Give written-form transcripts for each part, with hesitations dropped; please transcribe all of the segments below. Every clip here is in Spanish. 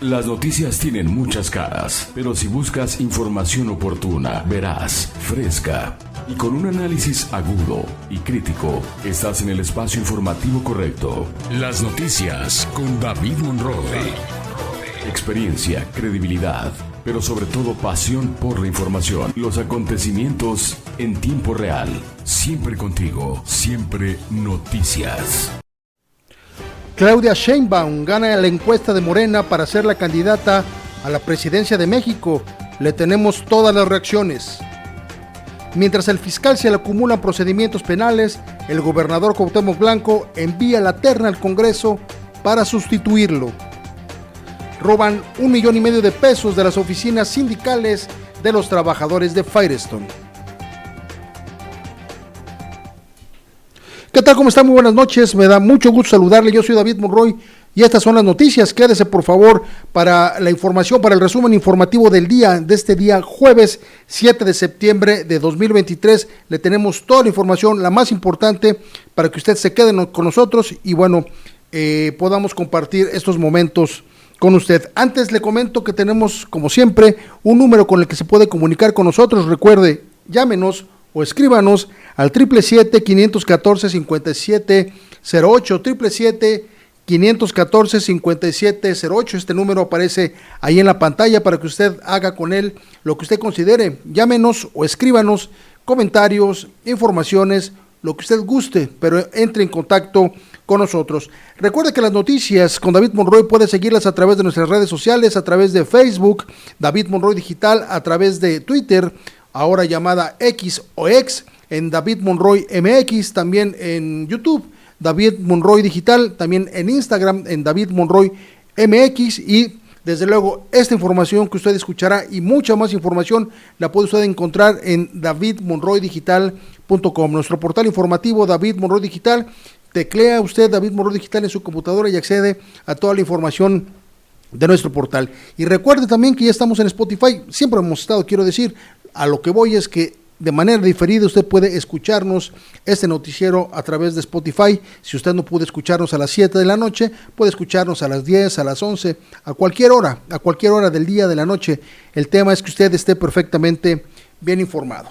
Las noticias tienen muchas caras, pero si buscas información oportuna, veraz, fresca y con un análisis agudo y crítico, estás en el espacio informativo correcto. Las noticias con David Monroy. Experiencia, credibilidad, pero sobre todo pasión por la información. Los acontecimientos en tiempo real. Siempre contigo, siempre noticias. Claudia Sheinbaum gana la encuesta de Morena para ser la candidata a la presidencia de México. Le tenemos todas las reacciones. Mientras el fiscal se le acumulan procedimientos penales, el gobernador Cuauhtémoc Blanco envía la terna al Congreso para sustituirlo. Roban $1,5 millones de pesos de las oficinas sindicales de los trabajadores de Firestone. ¿Qué tal? ¿Cómo están? Muy buenas noches. Me da mucho gusto saludarle. Yo soy David Monroy y estas son las noticias. Quédese por favor para la información, para el resumen informativo del día, de este día jueves 7 de septiembre de 2023. Le tenemos toda la información, la más importante, para que usted se quede con nosotros y bueno, podamos compartir estos momentos con usted. Antes le comento que tenemos, como siempre, un número con el que se puede comunicar con nosotros. Recuerde, llámenos o escríbanos al 777-514-5708, 777-514-5708. Este número aparece ahí en la pantalla para que usted haga con él lo que usted considere. Llámenos o escríbanos comentarios, informaciones, lo que usted guste, pero entre en contacto con nosotros. Recuerde que las noticias con David Monroy puede seguirlas a través de nuestras redes sociales, a través de Facebook, David Monroy Digital, a través de Twitter, ahora llamada X o X, en David Monroy MX, también en YouTube, David Monroy Digital, también en Instagram, en David Monroy MX, y desde luego esta información que usted escuchará y mucha más información la puede usted encontrar en davidmonroydigital.com, nuestro portal informativo David Monroy Digital. Teclea usted David Monroy Digital en su computadora y accede a toda la información de nuestro portal. Y recuerde también que ya estamos en Spotify, siempre hemos estado, quiero decir, a lo que voy es que de manera diferida usted puede escucharnos este noticiero a través de Spotify. Si usted no pudo escucharnos a las 7 de la noche, puede escucharnos a las 10, a las 11, a cualquier hora del día, de la noche. El tema es que usted esté perfectamente bien informado.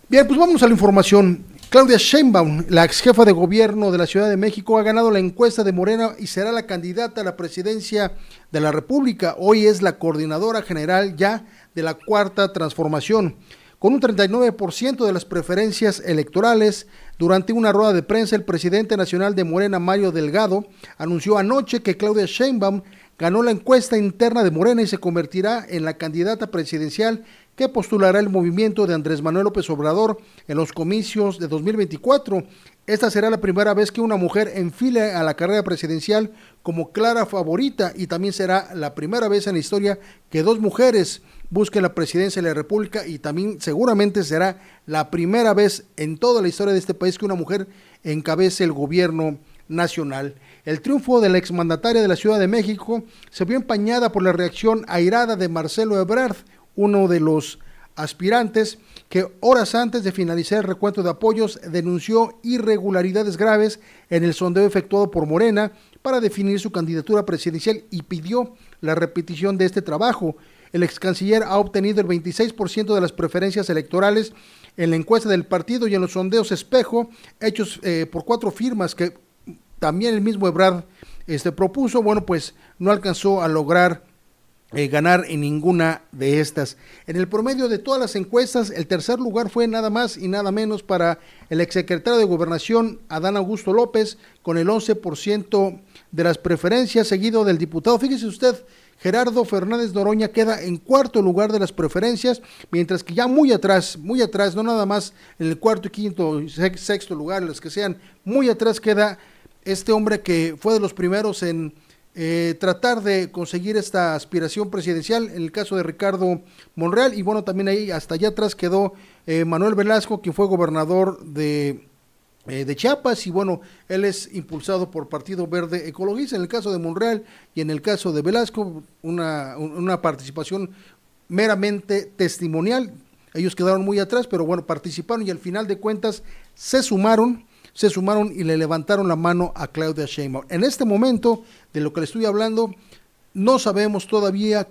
Bien, pues vámonos a la información. Claudia Sheinbaum, la ex jefa de gobierno de la Ciudad de México, ha ganado la encuesta de Morena y será la candidata a la presidencia de la República. Hoy es la coordinadora general ya de la Cuarta Transformación. Con un 39% de las preferencias electorales, durante una rueda de prensa, el presidente nacional de Morena, Mario Delgado, anunció anoche que Claudia Sheinbaum ganó la encuesta interna de Morena y se convertirá en la candidata presidencial que postulará el movimiento de Andrés Manuel López Obrador en los comicios de 2024. Esta será la primera vez que una mujer enfile a la carrera presidencial como clara favorita y también será la primera vez en la historia que dos mujeres busquen la presidencia de la República y también seguramente será la primera vez en toda la historia de este país que una mujer encabece el gobierno nacional. El triunfo de la exmandataria de la Ciudad de México se vio empañada por la reacción airada de Marcelo Ebrard, uno de los aspirantes que horas antes de finalizar el recuento de apoyos denunció irregularidades graves en el sondeo efectuado por Morena para definir su candidatura presidencial y pidió la repetición de este trabajo. El ex canciller ha obtenido el 26% de las preferencias electorales en la encuesta del partido y en los sondeos espejo hechos por 4 firmas que también el mismo Ebrard propuso. Bueno, pues no alcanzó a lograr ganar en ninguna de estas. En el promedio de todas las encuestas, el tercer lugar fue nada más y nada menos para el exsecretario de Gobernación, Adán Augusto López, con el 11% de las preferencias, seguido del diputado, fíjese usted, Gerardo Fernández Noroña queda en cuarto lugar de las preferencias, mientras que ya muy atrás, no nada más en el cuarto, quinto, sexto lugar, los que sean, muy atrás queda este hombre que fue de los primeros en tratar de conseguir esta aspiración presidencial, en el caso de Ricardo Monreal, y bueno, también ahí hasta allá atrás quedó Manuel Velasco, quien fue gobernador de Chiapas, y bueno, él es impulsado por Partido Verde Ecologista, en el caso de Monreal y en el caso de Velasco, una participación meramente testimonial. Ellos quedaron muy atrás, pero bueno, participaron y al final de cuentas se sumaron y le levantaron la mano a Claudia Sheinbaum. En este momento, de lo que le estoy hablando, no sabemos todavía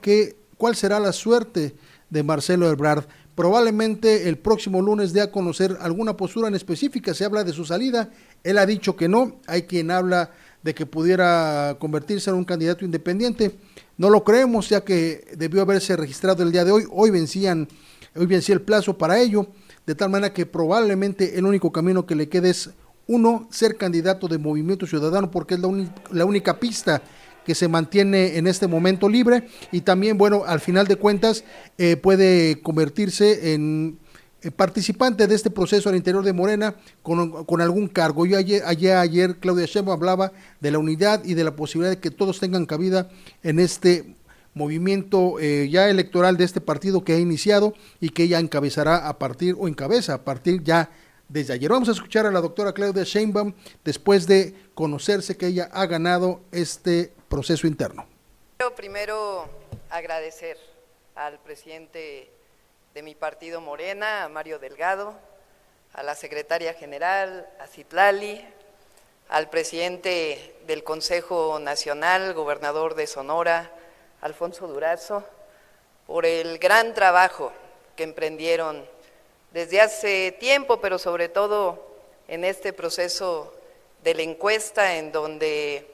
cuál será la suerte de Marcelo Ebrard. Probablemente el próximo lunes dé a conocer alguna postura en específica. Se habla de su salida, él ha dicho que no, hay quien habla de que pudiera convertirse en un candidato independiente. No lo creemos, ya que debió haberse registrado el día de hoy. Hoy vencía el plazo para ello, de tal manera que probablemente el único camino que le quede es, uno, ser candidato de Movimiento Ciudadano, porque es la única pista que se mantiene en este momento libre, y también, bueno, al final de cuentas puede convertirse en participante de este proceso al interior de Morena con algún cargo. Ayer Claudia Sheinbaum hablaba de la unidad y de la posibilidad de que todos tengan cabida en este movimiento ya electoral de este partido que ha iniciado y que ella encabeza a partir ya desde ayer. Vamos a escuchar a la doctora Claudia Sheinbaum después de conocerse que ella ha ganado este proceso interno. Quiero primero agradecer al presidente de mi partido Morena, a Mario Delgado, a la secretaria general, a Citlali, al presidente del Consejo Nacional, gobernador de Sonora, Alfonso Durazo, por el gran trabajo que emprendieron desde hace tiempo, pero sobre todo en este proceso de la encuesta, en donde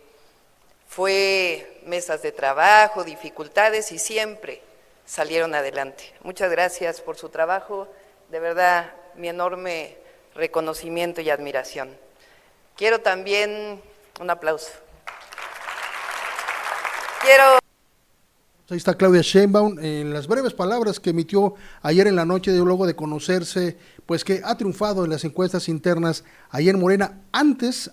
fue mesas de trabajo, dificultades, y siempre salieron adelante. Muchas gracias por su trabajo, de verdad, mi enorme reconocimiento y admiración. Quiero también un aplauso. Ahí está Claudia Sheinbaum en las breves palabras que emitió ayer en la noche, luego de conocerse pues que ha triunfado en las encuestas internas ayer en Morena. Antes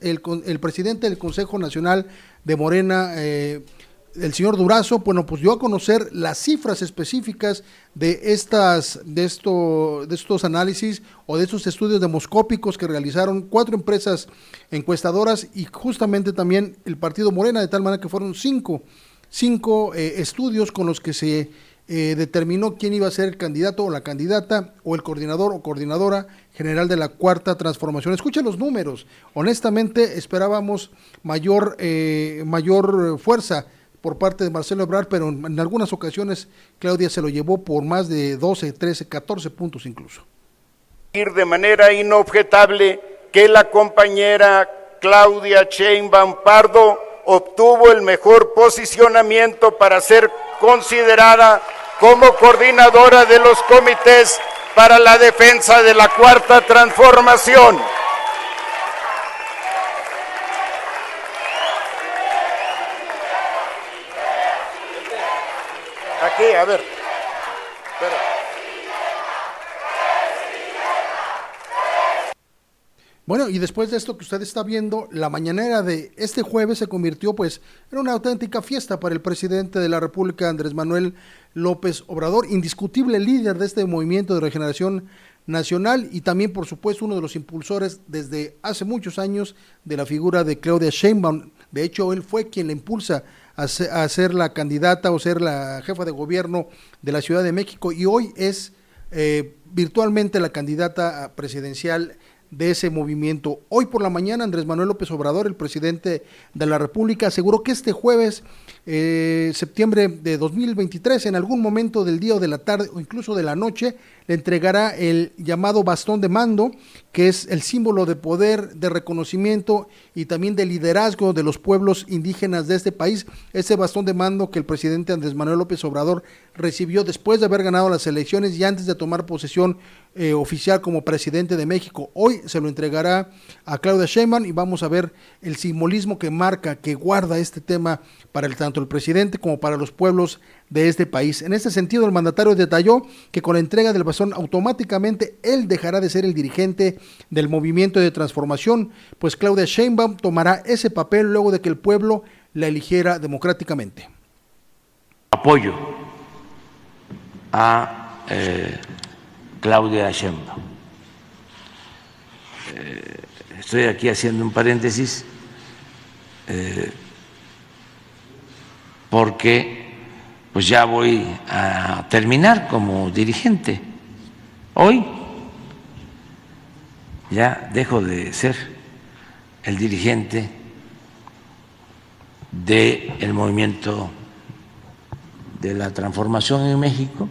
el presidente del Consejo Nacional de Morena, el señor Durazo, bueno, pues dio a conocer las cifras específicas de estos análisis o de estos estudios demoscópicos que realizaron 4 empresas encuestadoras y justamente también el partido Morena, de tal manera que fueron cinco estudios con los que se determinó quién iba a ser el candidato o la candidata o el coordinador o coordinadora general de la Cuarta Transformación. Escuchen los números. Honestamente esperábamos mayor fuerza por parte de Marcelo Ebrard, pero en algunas ocasiones Claudia se lo llevó por más de 12, 13, 14 puntos incluso. De manera inobjetable que la compañera Claudia Sheinbaum Pardo obtuvo el mejor posicionamiento para ser considerada como coordinadora de los comités para la defensa de la Cuarta Transformación. Aquí, a ver. Espera. Bueno, y después de esto que usted está viendo, la mañanera de este jueves se convirtió pues en una auténtica fiesta para el presidente de la República, Andrés Manuel López Obrador, indiscutible líder de este movimiento de regeneración nacional y también, por supuesto, uno de los impulsores desde hace muchos años de la figura de Claudia Sheinbaum. De hecho, él fue quien le impulsa a ser la candidata o ser la jefa de gobierno de la Ciudad de México, y hoy es virtualmente la candidata presidencial de ese movimiento. Hoy por la mañana Andrés Manuel López Obrador, el presidente de la República, aseguró que este jueves, septiembre de 2023, en algún momento del día o de la tarde o incluso de la noche, le entregará el llamado bastón de mando, que es el símbolo de poder, de reconocimiento y también de liderazgo de los pueblos indígenas de este país. Ese bastón de mando que el presidente Andrés Manuel López Obrador recibió después de haber ganado las elecciones y antes de tomar posesión oficial como presidente de México. Hoy se lo entregará a Claudia Sheinbaum y vamos a ver el simbolismo que marca, que guarda este tema para tanto el presidente como para los pueblos de este país. En este sentido, el mandatario detalló que con la entrega del bastón automáticamente él dejará de ser el dirigente del movimiento de transformación, pues Claudia Sheinbaum tomará ese papel luego de que el pueblo la eligiera democráticamente. Apoyo a Claudia Sheinbaum. Estoy aquí haciendo un paréntesis porque pues ya voy a terminar como dirigente. Hoy ya dejo de ser el dirigente del movimiento de la transformación en México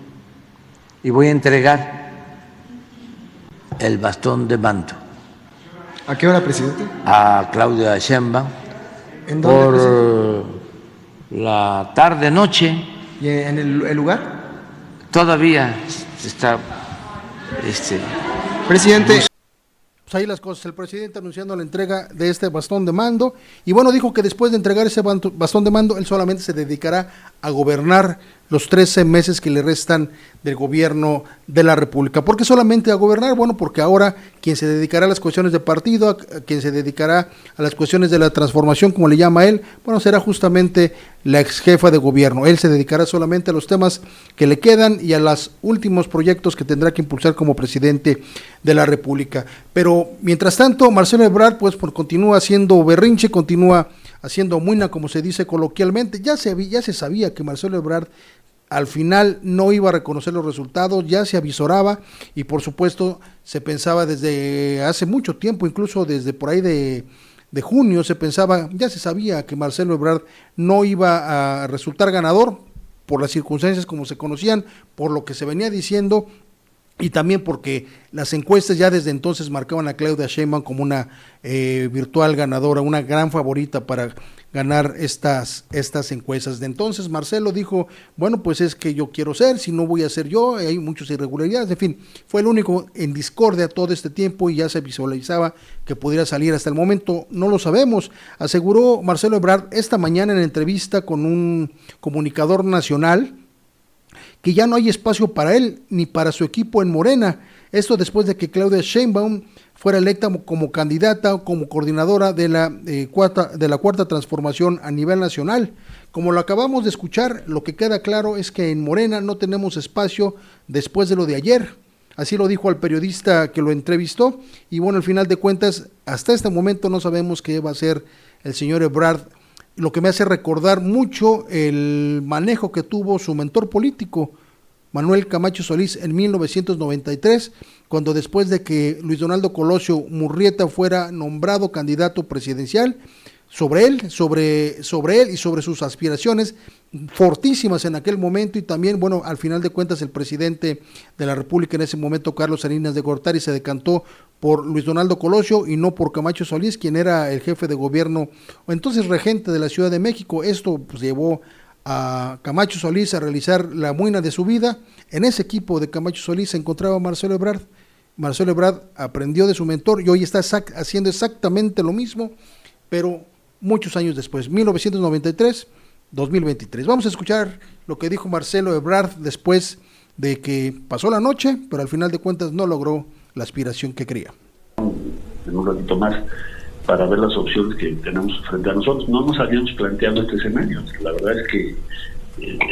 y voy a entregar el bastón de mando. ¿A qué hora, presidente? A Claudia Sheinbaum. ¿En dónde, por presidente? La tarde-noche. ¿Y en el lugar? Todavía está Presidente. Pues ahí las cosas, el presidente anunciando la entrega de este bastón de mando, y bueno, dijo que después de entregar ese bastón de mando, él solamente se dedicará a gobernar los 13 meses que le restan del gobierno de la República. ¿Por qué solamente a gobernar? Bueno, porque ahora quien se dedicará a las cuestiones de partido, a quien se dedicará a las cuestiones de la transformación, como le llama él, bueno, será justamente la ex jefa de gobierno. Él se dedicará solamente a los temas que le quedan y a los últimos proyectos que tendrá que impulsar como presidente de la República. Pero mientras tanto, Marcelo Ebrard pues continúa haciendo berrinche, continúa haciendo muina, como se dice coloquialmente. Ya se sabía que Marcelo Ebrard al final no iba a reconocer los resultados, ya se avisoraba y por supuesto se pensaba desde hace mucho tiempo, incluso desde por ahí de junio se pensaba, ya se sabía que Marcelo Ebrard no iba a resultar ganador por las circunstancias como se conocían, por lo que se venía diciendo y también porque las encuestas ya desde entonces marcaban a Claudia Sheinbaum como una virtual ganadora, una gran favorita para ganar estas encuestas. De entonces Marcelo dijo, bueno, pues es que yo quiero ser, si no voy a ser yo, hay muchas irregularidades, en fin, fue el único en discordia todo este tiempo y ya se visualizaba que pudiera salir. Hasta el momento no lo sabemos, aseguró Marcelo Ebrard esta mañana en entrevista con un comunicador nacional que ya no hay espacio para él ni para su equipo en Morena. Esto después de que Claudia Sheinbaum fuera electa como candidata, como coordinadora de la cuarta transformación a nivel nacional. Como lo acabamos de escuchar, lo que queda claro es que en Morena no tenemos espacio después de lo de ayer. Así lo dijo al periodista que lo entrevistó. Y bueno, al final de cuentas, hasta este momento no sabemos qué va a hacer el señor Ebrard, lo que me hace recordar mucho el manejo que tuvo su mentor político, Manuel Camacho Solís, en 1993, cuando después de que Luis Donaldo Colosio Murrieta fuera nombrado candidato presidencial, sobre él y sobre sus aspiraciones fortísimas en aquel momento, y también, bueno, al final de cuentas el presidente de la República en ese momento, Carlos Salinas de Gortari, se decantó por Luis Donaldo Colosio y no por Camacho Solís, quien era el jefe de gobierno o entonces regente de la Ciudad de México. Esto pues llevó a Camacho Solís a realizar la muina de su vida. En ese equipo de Camacho Solís se encontraba Marcelo Ebrard. Marcelo Ebrard aprendió de su mentor y hoy está haciendo exactamente lo mismo, pero muchos años después, 1993, 2023. Vamos a escuchar lo que dijo Marcelo Ebrard después de que pasó la noche, pero al final de cuentas no logró la aspiración que quería. En un ratito más, para ver las opciones que tenemos frente a nosotros. No nos habíamos planteado este escenario. La verdad es que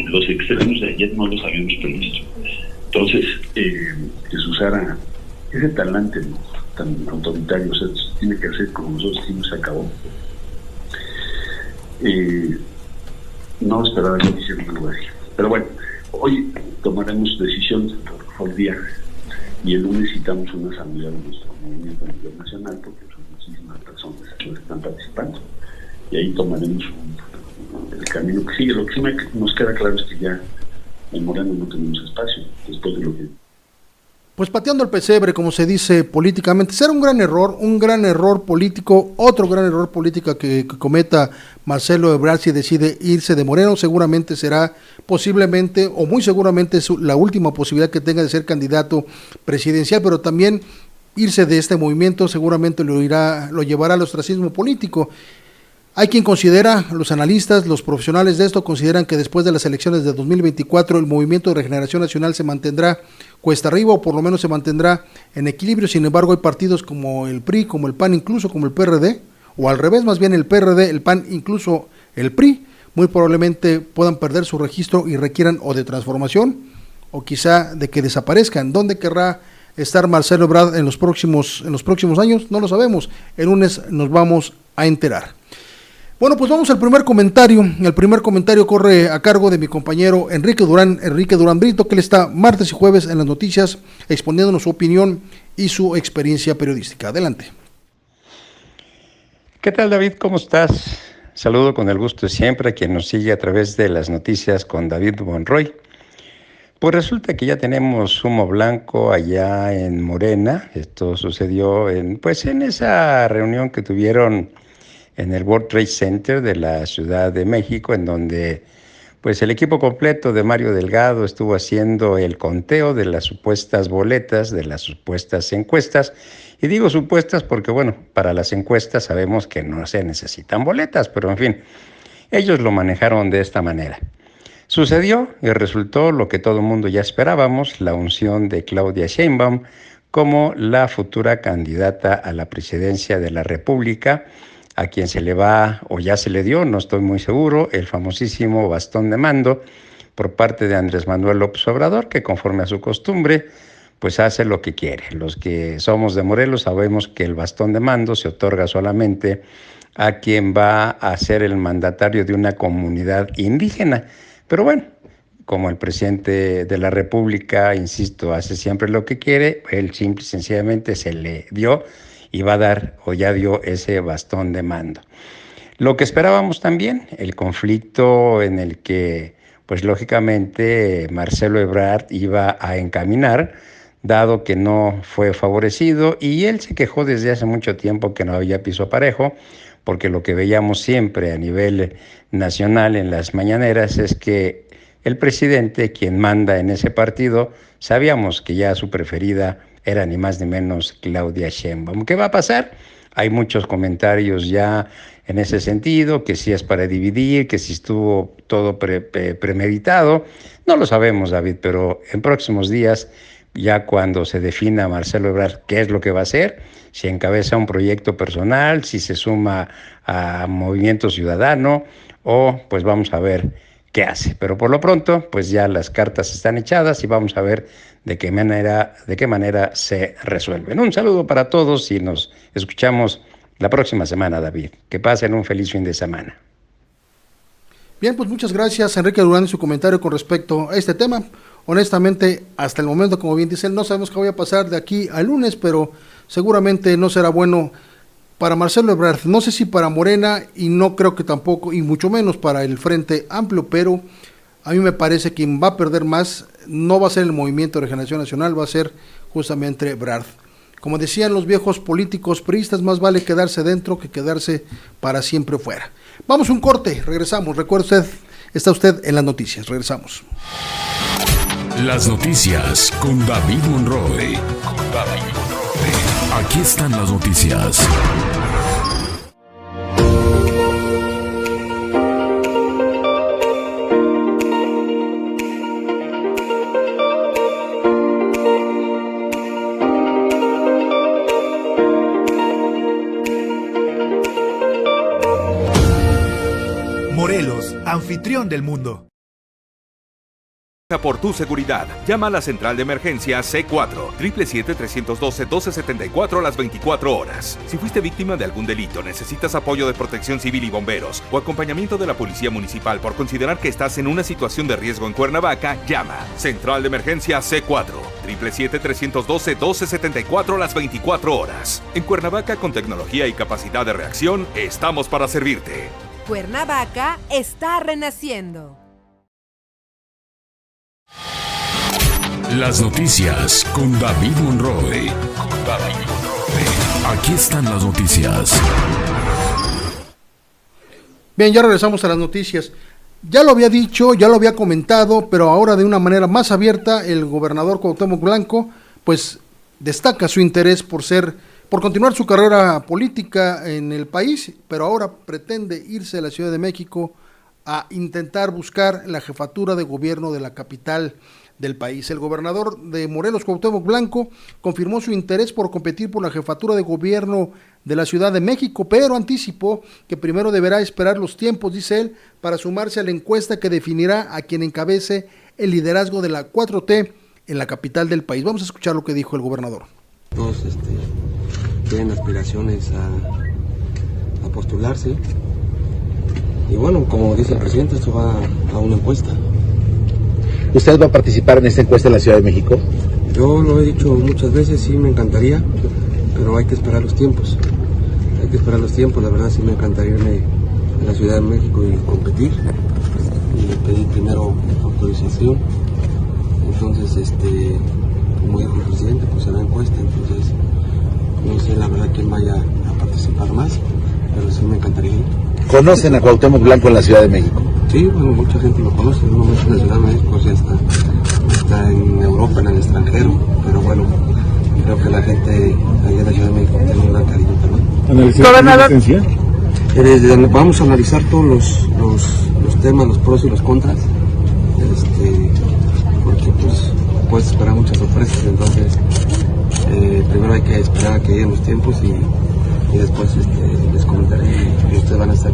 los extremos de ayer no los habíamos previsto. Entonces, que se usara ese talante, ¿no?, tan autoritario, o sea, tiene que hacer como nosotros decimos, se acabó. No esperaba yo que hiciera algo así. Pero bueno, hoy tomaremos decisiones por día y el lunes citamos una asamblea de nuestro movimiento a nivel nacional porque son muchísimas personas que están participando y ahí tomaremos el camino que sigue. Lo que sí nos queda claro es que ya en Moreno no tenemos espacio después de lo que... Pues pateando el pesebre, como se dice políticamente, será un gran error político, otro gran error político que cometa Marcelo Ebrard si decide irse de Moreno. Seguramente será posiblemente o muy seguramente la última posibilidad que tenga de ser candidato presidencial, pero también irse de este movimiento seguramente lo llevará al ostracismo político. Hay quien considera, los analistas, los profesionales de esto, consideran que después de las elecciones de 2024 el Movimiento de Regeneración Nacional se mantendrá cuesta arriba o por lo menos se mantendrá en equilibrio. Sin embargo, hay partidos como el PRI, como el PAN, incluso como el PRD, o al revés, más bien el PRD, el PAN, incluso el PRI, muy probablemente puedan perder su registro y requieran o de transformación o quizá de que desaparezcan. ¿Dónde querrá estar Marcelo Ebrard en los próximos años? No lo sabemos. El lunes nos vamos a enterar. Bueno, pues vamos al primer comentario. El primer comentario corre a cargo de mi compañero Enrique Durán Brito, que él está martes y jueves en las noticias exponiéndonos su opinión y su experiencia periodística. Adelante. ¿Qué tal, David? ¿Cómo estás? Saludo con el gusto de siempre a quien nos sigue a través de las noticias con David Monroy. Pues resulta que ya tenemos humo blanco allá en Morena. Esto sucedió en esa reunión que tuvieron en el World Trade Center de la Ciudad de México, en donde pues el equipo completo de Mario Delgado estuvo haciendo el conteo de las supuestas boletas, de las supuestas encuestas. Y digo supuestas porque, bueno, para las encuestas sabemos que no se necesitan boletas, pero en fin, ellos lo manejaron de esta manera. Sucedió y resultó lo que todo el mundo ya esperábamos, la unción de Claudia Sheinbaum como la futura candidata a la presidencia de la República, a quien se le va, o ya se le dio, no estoy muy seguro, el famosísimo bastón de mando por parte de Andrés Manuel López Obrador, que conforme a su costumbre, pues hace lo que quiere. Los que somos de Morelos sabemos que el bastón de mando se otorga solamente a quien va a ser el mandatario de una comunidad indígena. Pero bueno, como el presidente de la República, insisto, hace siempre lo que quiere, él simple y sencillamente se le dio y va a dar o ya dio ese bastón de mando. Lo que esperábamos también, el conflicto en el que, pues lógicamente, Marcelo Ebrard iba a encaminar, dado que no fue favorecido, y él se quejó desde hace mucho tiempo que no había piso parejo, porque lo que veíamos siempre a nivel nacional en las mañaneras es que el presidente, quien manda en ese partido, sabíamos que ya su preferida era ni más ni menos Claudia Sheinbaum. ¿Qué va a pasar? Hay muchos comentarios ya en ese sentido, que si es para dividir, que si estuvo todo premeditado. No lo sabemos, David, pero en próximos días, ya cuando se defina Marcelo Ebrard qué es lo que va a hacer, si encabeza un proyecto personal, si se suma a Movimiento Ciudadano, o pues vamos a ver qué hace. Pero por lo pronto, pues ya las cartas están echadas y vamos a ver de qué manera se resuelven. Un saludo para todos y nos escuchamos la próxima semana, David. Que pasen un feliz fin de semana. Bien, pues muchas gracias, Enrique Durán, en su comentario con respecto a este tema. Honestamente, hasta el momento, como bien dice él, no sabemos qué vaya a pasar de aquí al lunes, pero seguramente no será bueno para Marcelo Ebrard, no sé si para Morena, y no creo que tampoco, y mucho menos para el Frente Amplio, pero a mí me parece que quien va a perder más no va a ser el Movimiento de Regeneración Nacional, va a ser justamente Ebrard. Como decían los viejos políticos priistas, más vale quedarse dentro que quedarse para siempre fuera. Vamos a un corte, regresamos. Recuerde usted, está usted en las noticias, regresamos. Las noticias con David Monroy. Aquí están las noticias. Morelos, anfitrión del mundo. Por tu seguridad, llama a la central de emergencia C4, 777-312-1274 a las 24 horas. Si fuiste víctima de algún delito, necesitas apoyo de Protección Civil y bomberos o acompañamiento de la Policía Municipal por considerar que estás en una situación de riesgo en Cuernavaca, llama. Central de emergencia C4, 777-312-1274 a las 24 horas. En Cuernavaca, con tecnología y capacidad de reacción, estamos para servirte. Cuernavaca está renaciendo. Las noticias con David Monroy. Aquí están las noticias. Bien, ya regresamos a las noticias. Ya lo había dicho, ya lo había comentado, pero ahora de una manera más abierta, el gobernador Cuauhtémoc Blanco, pues destaca su interés por continuar su carrera política en el país, pero ahora pretende irse a la Ciudad de México a intentar buscar la jefatura de gobierno de la capital del país. El gobernador de Morelos, Cuauhtémoc Blanco, confirmó su interés por competir por la jefatura de gobierno de la Ciudad de México, pero anticipó que primero deberá esperar los tiempos, dice él, para sumarse a la encuesta que definirá a quien encabece el liderazgo de la 4T en la capital del país. Vamos a escuchar lo que dijo el gobernador. Todos tienen aspiraciones a postularse. Y bueno, como dice el presidente, esto va a una encuesta. ¿Usted va a participar en esta encuesta en la Ciudad de México? Yo lo he dicho muchas veces, sí me encantaría, pero hay que esperar los tiempos. La verdad sí me encantaría irme la Ciudad de México y competir. Y pedí primero autorización. Entonces, como dijo el presidente, pues será encuesta. Entonces, no sé la verdad quién vaya a participar más, pero sí me encantaría ir. ¿Conocen a Cuauhtémoc Blanco en la Ciudad de México? Sí, bueno, mucha gente lo conoce, no mucho en la Ciudad de México, ya está en Europa, en el extranjero, pero bueno, creo que la gente allá en la Ciudad de México tiene un gran cariño también. ¿Gobernador? Vamos a analizar todos los temas, los pros y los contras, porque pues puedes esperar muchas sorpresas, entonces primero hay que esperar a que lleguen los tiempos y después les comentaré y ustedes van a estar.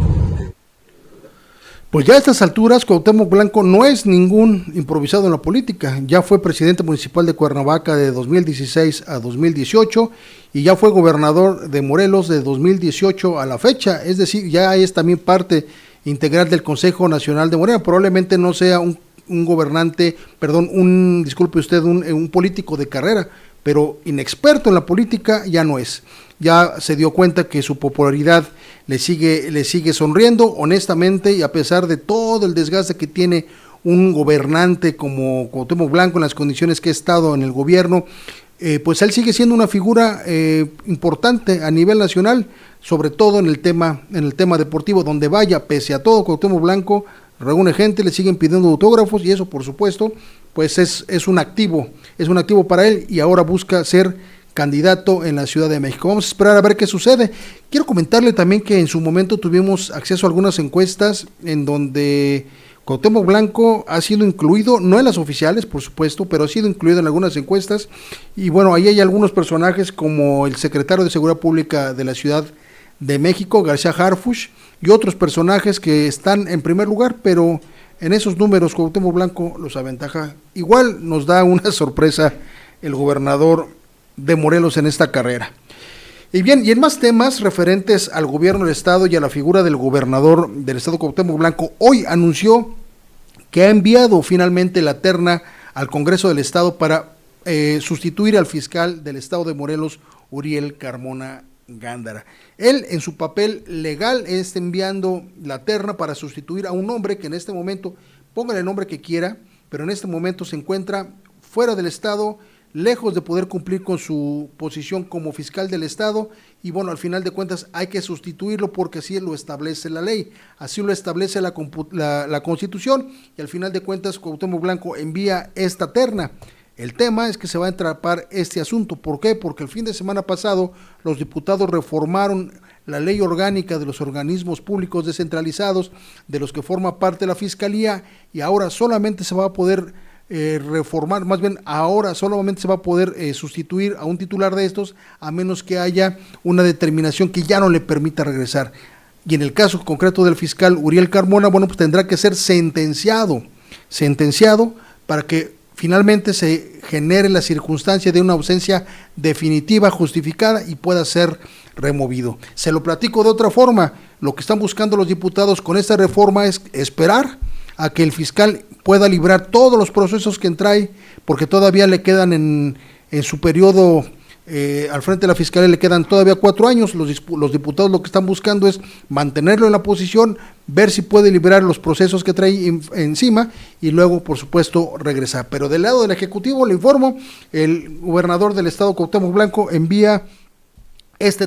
Pues ya a estas alturas Cuauhtémoc Blanco no es ningún improvisado en la política, ya fue presidente municipal de Cuernavaca de 2016 a 2018 y ya fue gobernador de Morelos de 2018 a la fecha, es decir, ya es también parte integral del Consejo Nacional de Morena, probablemente no sea un político de carrera, pero inexperto en la política ya no es. Ya se dio cuenta que su popularidad le sigue sonriendo, honestamente, y a pesar de todo el desgaste que tiene un gobernante como Cuauhtémoc Blanco en las condiciones que ha estado en el gobierno, pues él sigue siendo una figura importante a nivel nacional, sobre todo en el tema deportivo, donde vaya, pese a todo, Cuauhtémoc Blanco reúne gente, le siguen pidiendo autógrafos y eso, por supuesto, pues es un activo para él y ahora busca ser candidato en la Ciudad de México. Vamos a esperar a ver qué sucede. Quiero comentarle también que en su momento tuvimos acceso a algunas encuestas en donde Cuauhtémoc Blanco ha sido incluido, no en las oficiales, por supuesto, pero ha sido incluido en algunas encuestas y bueno, ahí hay algunos personajes como el secretario de Seguridad Pública de la Ciudad de México, García Harfuch, y otros personajes que están en primer lugar, pero en esos números Cuauhtémoc Blanco los aventaja. Igual nos da una sorpresa el gobernador de Morelos en esta carrera. Y bien, y en más temas referentes al gobierno del estado y a la figura del gobernador del estado Cuauhtémoc Blanco, hoy anunció que ha enviado finalmente la terna al Congreso del estado para sustituir al fiscal del estado de Morelos, Uriel Carmona Gándara. Él en su papel legal está enviando la terna para sustituir a un hombre que en este momento, póngale el nombre que quiera, pero en este momento se encuentra fuera del estado, lejos de poder cumplir con su posición como fiscal del estado y bueno, al final de cuentas hay que sustituirlo porque así lo establece la ley, así lo establece la Constitución y al final de cuentas Cuauhtémoc Blanco envía esta terna. El tema es que se va a entrapar este asunto. ¿Por qué? Porque el fin de semana pasado los diputados reformaron la ley orgánica de los organismos públicos descentralizados de los que forma parte la Fiscalía y ahora solamente se va a poder reformar, más bien ahora solamente se va a poder sustituir a un titular de estos a menos que haya una determinación que ya no le permita regresar. Y en el caso concreto del fiscal Uriel Carmona, bueno, pues tendrá que ser sentenciado para que finalmente se genere la circunstancia de una ausencia definitiva, justificada y pueda ser removido. Se lo platico de otra forma, lo que están buscando los diputados con esta reforma es esperar a que el fiscal pueda librar todos los procesos que trae, porque todavía le quedan en su periodo al frente de la Fiscalía le quedan todavía 4 años, los diputados lo que están buscando es mantenerlo en la posición, ver si puede liberar los procesos que trae encima y luego por supuesto regresar. Pero del lado del Ejecutivo le informo, el gobernador del estado Cuauhtémoc Blanco envía esta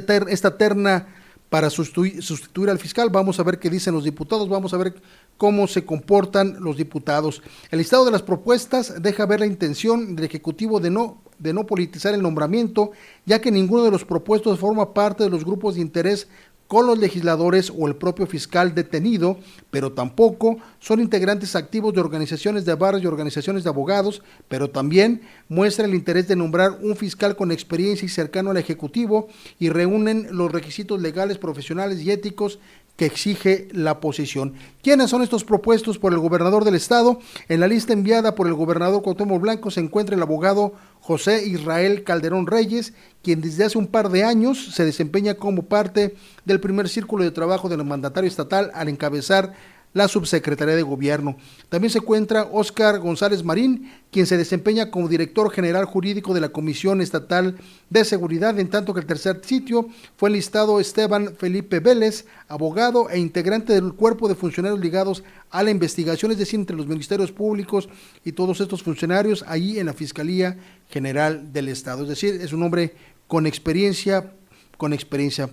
terna para sustituir al fiscal. Vamos a ver qué dicen los diputados, vamos a ver cómo se comportan los diputados. El listado de las propuestas deja ver la intención del Ejecutivo de no politizar el nombramiento, ya que ninguno de los propuestos forma parte de los grupos de interés con los legisladores o el propio fiscal detenido, pero tampoco son integrantes activos de organizaciones de barrios y organizaciones de abogados, pero también muestran el interés de nombrar un fiscal con experiencia y cercano al Ejecutivo y reúnen los requisitos legales, profesionales y éticos que exige la posición. ¿Quiénes son estos propuestos por el gobernador del estado? En la lista enviada por el gobernador Cuauhtémoc Blanco se encuentra el abogado José Israel Calderón Reyes, quien desde hace un par de años se desempeña como parte del primer círculo de trabajo del mandatario estatal al encabezar la Subsecretaría de Gobierno. También se encuentra Óscar González Marín, quien se desempeña como director general jurídico de la Comisión Estatal de Seguridad, en tanto que el tercer sitio fue enlistado Esteban Felipe Vélez, abogado e integrante del cuerpo de funcionarios ligados a la investigación, es decir, entre los ministerios públicos y todos estos funcionarios ahí en la Fiscalía General del Estado. Es decir, es un hombre con experiencia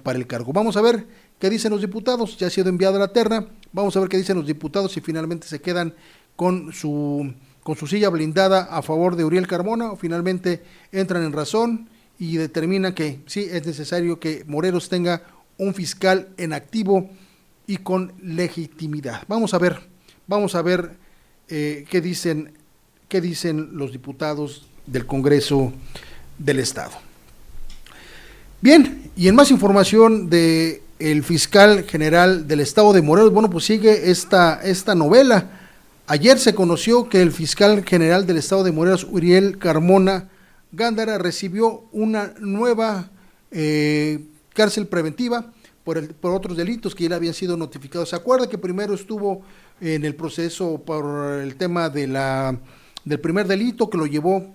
para el cargo. Vamos a ver qué dicen los diputados. Ya ha sido enviada la terna. Vamos a ver qué dicen los diputados si finalmente se quedan con su silla blindada a favor de Uriel Carmona o finalmente entran en razón y determinan que sí es necesario que Morelos tenga un fiscal en activo y con legitimidad. Vamos a ver qué dicen los diputados del Congreso del Estado. Bien, y en más información de el fiscal general del Estado de Morelos, bueno, pues sigue esta novela. Ayer se conoció que el fiscal general del Estado de Morelos, Uriel Carmona Gándara, recibió una nueva cárcel preventiva por otros delitos que ya habían sido notificados. ¿Se acuerda que primero estuvo en el proceso por el tema del primer delito que lo llevó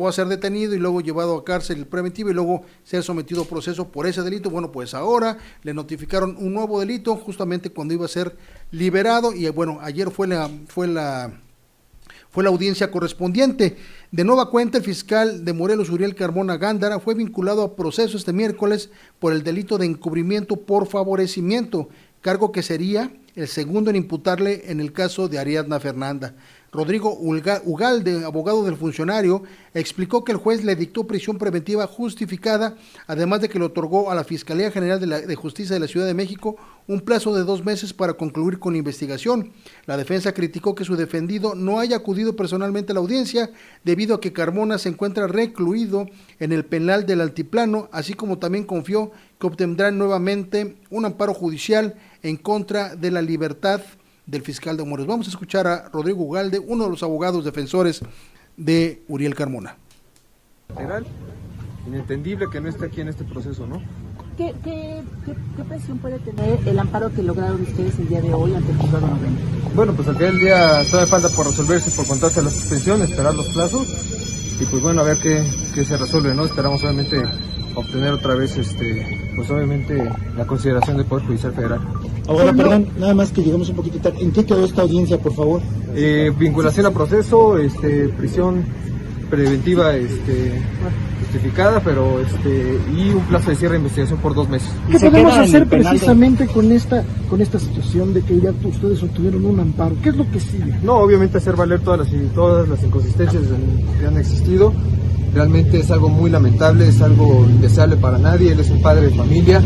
a ser detenido y luego llevado a cárcel preventiva y luego ser sometido a proceso por ese delito? Bueno, pues ahora le notificaron un nuevo delito justamente cuando iba a ser liberado y bueno, ayer fue la audiencia correspondiente. De nueva cuenta, el fiscal de Morelos, Uriel Carmona Gándara, fue vinculado a proceso este miércoles por el delito de encubrimiento por favorecimiento, cargo que sería el segundo en imputarle en el caso de Ariadna Fernanda. Rodrigo Ugalde, abogado del funcionario, explicó que el juez le dictó prisión preventiva justificada, además de que le otorgó a la Fiscalía General de Justicia de la Ciudad de México un plazo de 2 meses para concluir con la investigación. La defensa criticó que su defendido no haya acudido personalmente a la audiencia, debido a que Carmona se encuentra recluido en el penal del Altiplano, así como también confió que obtendrá nuevamente un amparo judicial en contra de la libertad del fiscal de Morelos. Vamos a escuchar a Rodrigo Ugalde, uno de los abogados defensores de Uriel Carmona. Inentendible que no esté aquí en este proceso, ¿no? ¿Qué presión puede tener el amparo que lograron ustedes el día de hoy ante el juzgado noveno? Bueno, pues al final del día todavía falta por resolverse, por contarse la suspensión, esperar los plazos y pues bueno, a ver qué se resuelve, ¿no? Esperamos obviamente obtener otra vez, pues obviamente la consideración del Poder Judicial Federal. Ahora, perdón, nada más que llegamos un poquito tarde. ¿En qué quedó esta audiencia, por favor? Vinculación a proceso, prisión preventiva justificada, pero y un plazo de cierre de investigación por 2 meses. ¿Qué podemos hacer precisamente con esta situación de que ya ustedes obtuvieron un amparo? ¿Qué es lo que sigue? No, obviamente hacer valer todas las inconsistencias que han existido. Realmente es algo muy lamentable, es algo indeseable para nadie. Él es un padre de familia.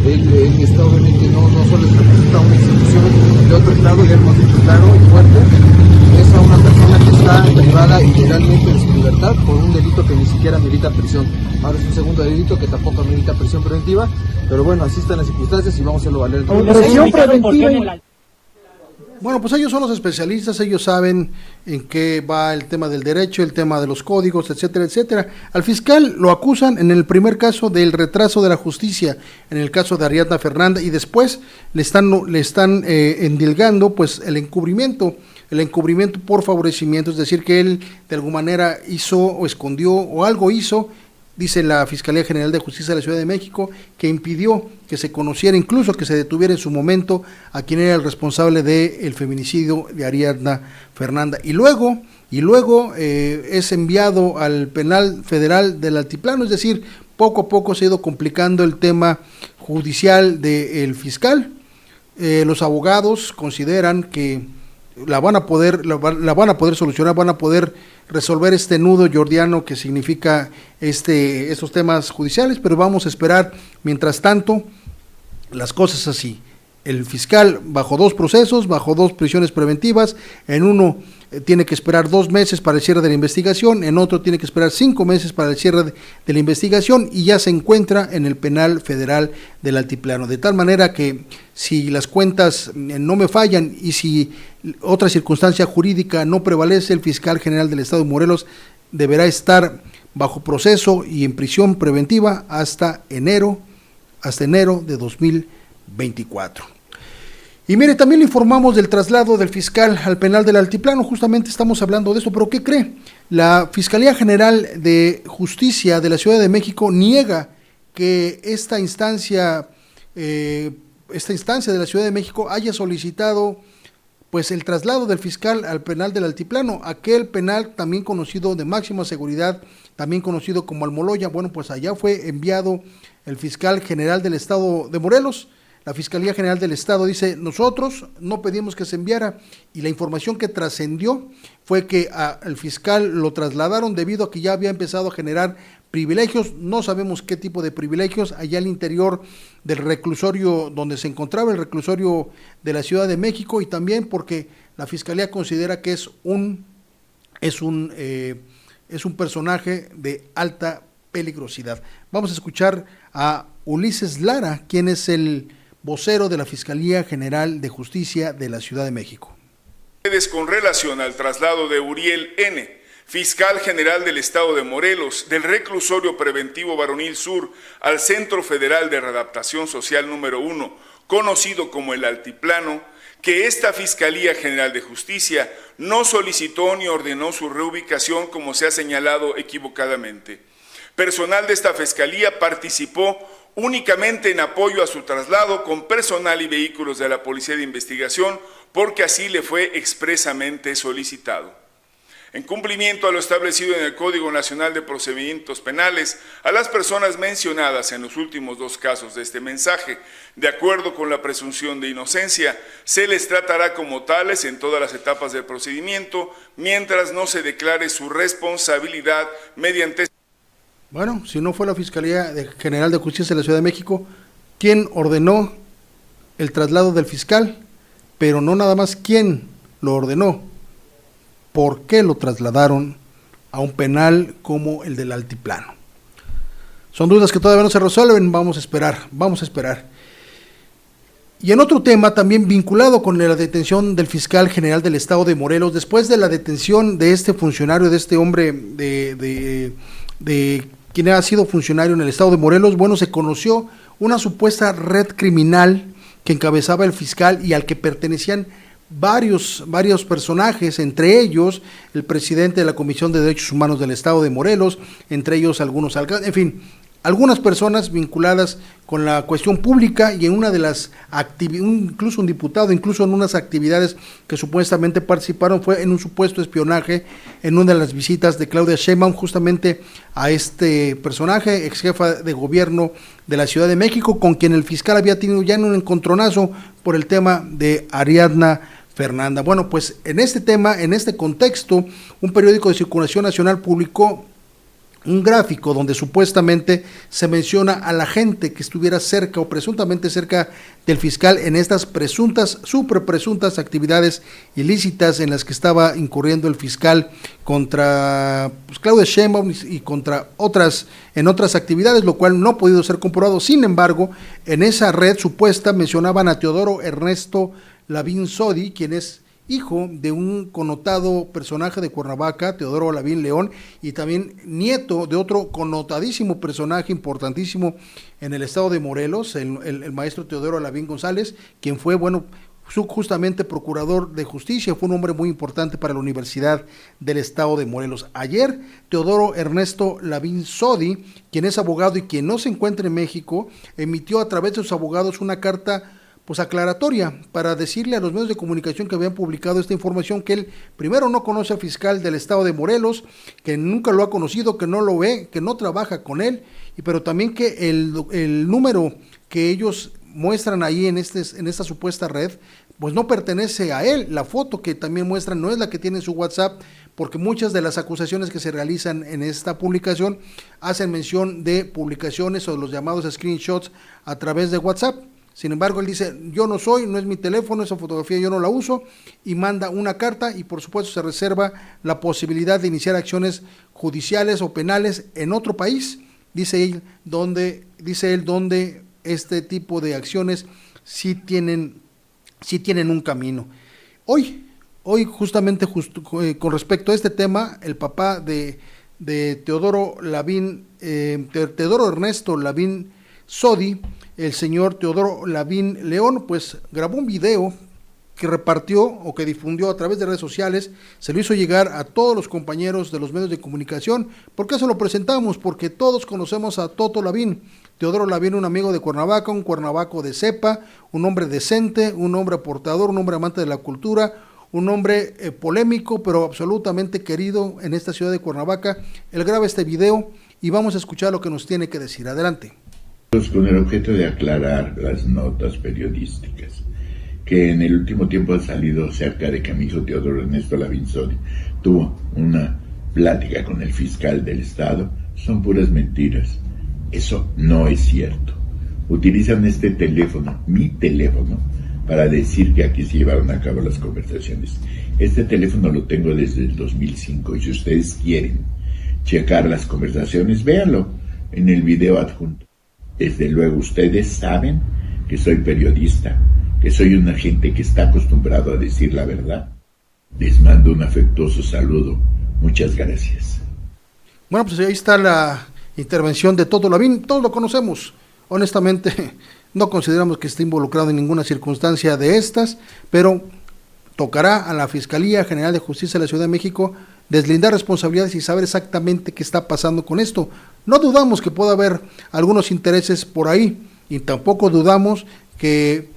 Él está obviamente no solo representa a una institución de otro estado, ya hemos dicho claro y fuerte, es a una persona que está privada ilegalmente de su libertad por un delito que ni siquiera merita prisión. Ahora es un segundo delito que tampoco merita prisión preventiva, pero bueno, así están las circunstancias y vamos a hacerlo valer. Prisión preventiva. Bueno, pues ellos son los especialistas, ellos saben en qué va el tema del derecho, el tema de los códigos, etcétera, etcétera. Al fiscal lo acusan en el primer caso del retraso de la justicia, en el caso de Ariadna Fernanda, y después le están endilgando pues el encubrimiento por favorecimiento, es decir, que él de alguna manera hizo o escondió o algo hizo, dice la Fiscalía General de Justicia de la Ciudad de México, que impidió que se conociera, incluso que se detuviera en su momento a quien era el responsable del feminicidio de Ariadna Fernanda. Y luego es enviado al penal federal del Altiplano, es decir, poco a poco se ha ido complicando el tema judicial del fiscal. Los abogados consideran que la van a poder solucionar, van a poder resolver este nudo gordiano que significa estos temas judiciales, pero vamos a esperar mientras tanto las cosas así. El fiscal bajo 2 procesos, bajo 2 prisiones preventivas, en uno tiene que esperar 2 meses para el cierre de la investigación, en otro tiene que esperar 5 meses para el cierre de la investigación y ya se encuentra en el penal federal del Altiplano, de tal manera que si las cuentas no me fallan y si otra circunstancia jurídica no prevalece, el fiscal general del Estado de Morelos deberá estar bajo proceso y en prisión preventiva hasta enero de 2024. Y mire, también le informamos del traslado del fiscal al penal del Altiplano, justamente estamos hablando de esto, pero ¿qué cree? La Fiscalía General de Justicia de la Ciudad de México niega que esta instancia de la Ciudad de México haya solicitado pues el traslado del fiscal al penal del Altiplano, aquel penal también conocido de máxima seguridad, también conocido como Almoloya. Bueno, pues allá fue enviado el fiscal general del estado de Morelos. La Fiscalía General del Estado dice, nosotros no pedimos que se enviara, y la información que trascendió fue que al fiscal lo trasladaron debido a que ya había empezado a generar privilegios, no sabemos qué tipo de privilegios, allá al interior del reclusorio donde se encontraba, el reclusorio de la Ciudad de México, y también porque la Fiscalía considera que es un personaje de alta peligrosidad. Vamos a escuchar a Ulises Lara, quien es el vocero de la Fiscalía General de Justicia de la Ciudad de México. Con relación al traslado de Uriel N., fiscal general del estado de Morelos, del reclusorio preventivo Varonil Sur al Centro Federal de Readaptación Social número 1, conocido como el Altiplano, que esta Fiscalía General de Justicia no solicitó ni ordenó su reubicación como se ha señalado equivocadamente. Personal de esta Fiscalía participó únicamente en apoyo a su traslado con personal y vehículos de la Policía de Investigación, porque así le fue expresamente solicitado. En cumplimiento a lo establecido en el Código Nacional de Procedimientos Penales, a las personas mencionadas en los últimos dos casos de este mensaje, de acuerdo con la presunción de inocencia, se les tratará como tales en todas las etapas del procedimiento, mientras no se declare su responsabilidad mediante... Bueno, si no fue la Fiscalía General de Justicia de la Ciudad de México, ¿quién ordenó el traslado del fiscal? Pero no nada más quién lo ordenó, ¿por qué lo trasladaron a un penal como el del Altiplano? Son dudas que todavía no se resuelven, vamos a esperar. Y en otro tema, también vinculado con la detención del fiscal general del estado de Morelos, después de la detención de este funcionario, de este hombre de quien ha sido funcionario en el estado de Morelos, bueno, se conoció una supuesta red criminal que encabezaba el fiscal y al que pertenecían varios personajes, entre ellos el presidente de la Comisión de Derechos Humanos del estado de Morelos, entre ellos algunos alcaldes, en fin, algunas personas vinculadas con la cuestión pública, y en una de las actividades, incluso un diputado, incluso en unas actividades que supuestamente participaron, fue en un supuesto espionaje en una de las visitas de Claudia Sheinbaum justamente a este personaje, ex jefa de gobierno de la Ciudad de México, con quien el fiscal había tenido ya en un encontronazo por el tema de Ariadna Fernanda. Bueno, pues en este tema, en este contexto, un periódico de circulación nacional publicó un gráfico donde supuestamente se menciona a la gente que estuviera cerca o presuntamente cerca del fiscal en estas super presuntas actividades ilícitas en las que estaba incurriendo el fiscal contra Claudia Sheinbaum y contra en otras actividades, lo cual no ha podido ser comprobado. Sin embargo, en esa red supuesta mencionaban a Teodoro Ernesto Lavín Sodi, quien es hijo de un connotado personaje de Cuernavaca, Teodoro Lavín León, y también nieto de otro connotadísimo personaje importantísimo en el estado de Morelos, el maestro Teodoro Lavín González, quien fue, justamente procurador de justicia, fue un hombre muy importante para la Universidad del estado de Morelos. Ayer, Teodoro Ernesto Lavín Sodi, quien es abogado y quien no se encuentra en México, emitió a través de sus abogados una carta aclaratoria para decirle a los medios de comunicación que habían publicado esta información que él primero no conoce al fiscal del estado de Morelos, que nunca lo ha conocido, que no lo ve, que no trabaja con él, pero también que el número que ellos muestran ahí en esta supuesta red, pues no pertenece a él. La foto que también muestran no es la que tiene en su WhatsApp, porque muchas de las acusaciones que se realizan en esta publicación hacen mención de publicaciones o de los llamados screenshots a través de WhatsApp. Sin embargo, él dice, no es mi teléfono, esa fotografía yo no la uso, y manda una carta, y por supuesto se reserva la posibilidad de iniciar acciones judiciales o penales en otro país, dice él, donde este tipo de acciones sí tienen un camino. Hoy justamente con respecto a este tema, el papá de Teodoro Ernesto Lavín Sodi el señor Teodoro Lavín León, pues grabó un video que repartió o que difundió a través de redes sociales, se lo hizo llegar a todos los compañeros de los medios de comunicación. ¿Por qué se lo presentamos? Porque todos conocemos a Toto Lavín. Teodoro Lavín, un amigo de Cuernavaca, un cuernavaco de cepa, un hombre decente, un hombre aportador, un hombre amante de la cultura, un hombre polémico, pero absolutamente querido en esta ciudad de Cuernavaca. Él graba este video y vamos a escuchar lo que nos tiene que decir. Adelante. Con el objeto de aclarar las notas periodísticas que en el último tiempo ha salido acerca de que mi hijo Teodoro Ernesto Lavín Sodi tuvo una plática con el fiscal del estado, son puras mentiras. Eso no es cierto. Utilizan este teléfono, mi teléfono, para decir que aquí se llevaron a cabo las conversaciones. Este teléfono lo tengo desde el 2005 y si ustedes quieren checar las conversaciones, véanlo en el video adjunto. Desde luego ustedes saben que soy periodista, que soy una gente que está acostumbrado a decir la verdad. Les mando un afectuoso saludo. Muchas gracias. Bueno, pues ahí está la intervención de Toto Lavín. Todos lo conocemos. Honestamente, no consideramos que esté involucrado en ninguna circunstancia de estas, pero tocará a la Fiscalía General de Justicia de la Ciudad de México deslindar responsabilidades y saber exactamente qué está pasando con esto. No dudamos que pueda haber algunos intereses por ahí y tampoco dudamos que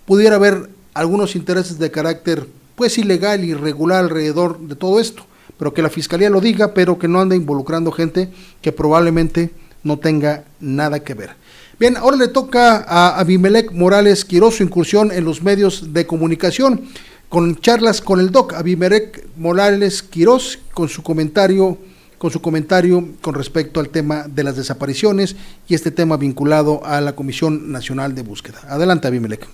pudiera haber algunos intereses de carácter pues ilegal, irregular alrededor de todo esto, pero que la Fiscalía lo diga, pero que no ande involucrando gente que probablemente no tenga nada que ver. Bien, ahora le toca a Abimelec Morales Quirós su incursión en los medios de comunicación, con charlas con el DOC. Abimelec Morales Quirós con su comentario con respecto al tema de las desapariciones y este tema vinculado a la Comisión Nacional de Búsqueda. Adelante, Abimelec.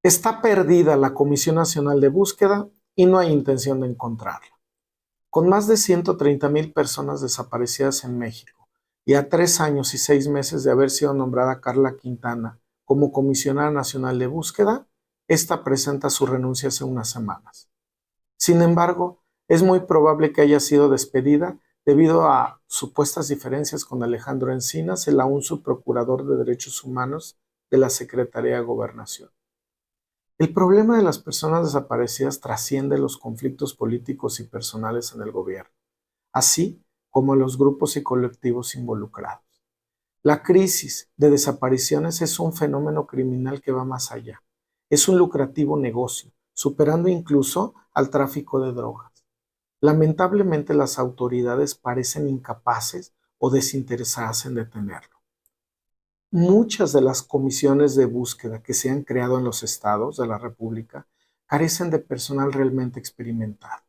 Está perdida la Comisión Nacional de Búsqueda y no hay intención de encontrarla. Con más de 130,000 personas desaparecidas en México y a 3 años y 6 meses de haber sido nombrada Karla Quintana como Comisionada Nacional de Búsqueda, esta presenta su renuncia hace unas semanas. Sin embargo, es muy probable que haya sido despedida debido a supuestas diferencias con Alejandro Encinas, el aún subprocurador de Derechos Humanos de la Secretaría de Gobernación. El problema de las personas desaparecidas trasciende los conflictos políticos y personales en el gobierno, así como los grupos y colectivos involucrados. La crisis de desapariciones es un fenómeno criminal que va más allá. Es un lucrativo negocio, superando incluso al tráfico de drogas. Lamentablemente, las autoridades parecen incapaces o desinteresadas en detenerlo. Muchas de las comisiones de búsqueda que se han creado en los estados de la República carecen de personal realmente experimentado.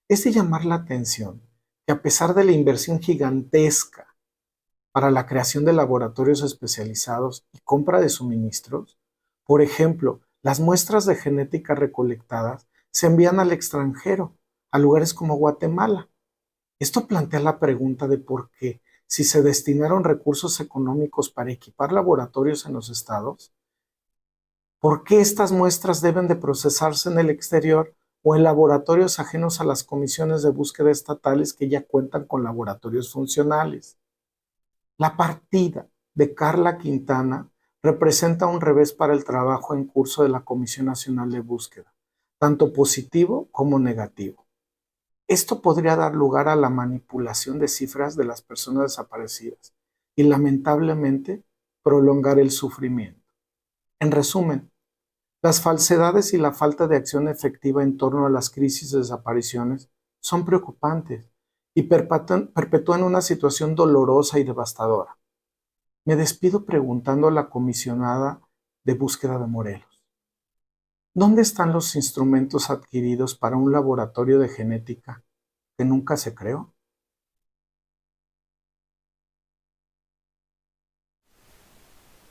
Es de llamar la atención que a pesar de la inversión gigantesca para la creación de laboratorios especializados y compra de suministros, por ejemplo, las muestras de genética recolectadas se envían al extranjero, a lugares como Guatemala. Esto plantea la pregunta de por qué, si se destinaron recursos económicos para equipar laboratorios en los estados, ¿por qué estas muestras deben de procesarse en el exterior o en laboratorios ajenos a las comisiones de búsqueda estatales que ya cuentan con laboratorios funcionales? La partida de Karla Quintana representa un revés para el trabajo en curso de la Comisión Nacional de Búsqueda, tanto positivo como negativo. Esto podría dar lugar a la manipulación de cifras de las personas desaparecidas y lamentablemente prolongar el sufrimiento. En resumen, las falsedades y la falta de acción efectiva en torno a las crisis de desapariciones son preocupantes y perpetúan una situación dolorosa y devastadora. Me despido preguntando a la comisionada de búsqueda de Morelos: ¿dónde están los instrumentos adquiridos para un laboratorio de genética que nunca se creó?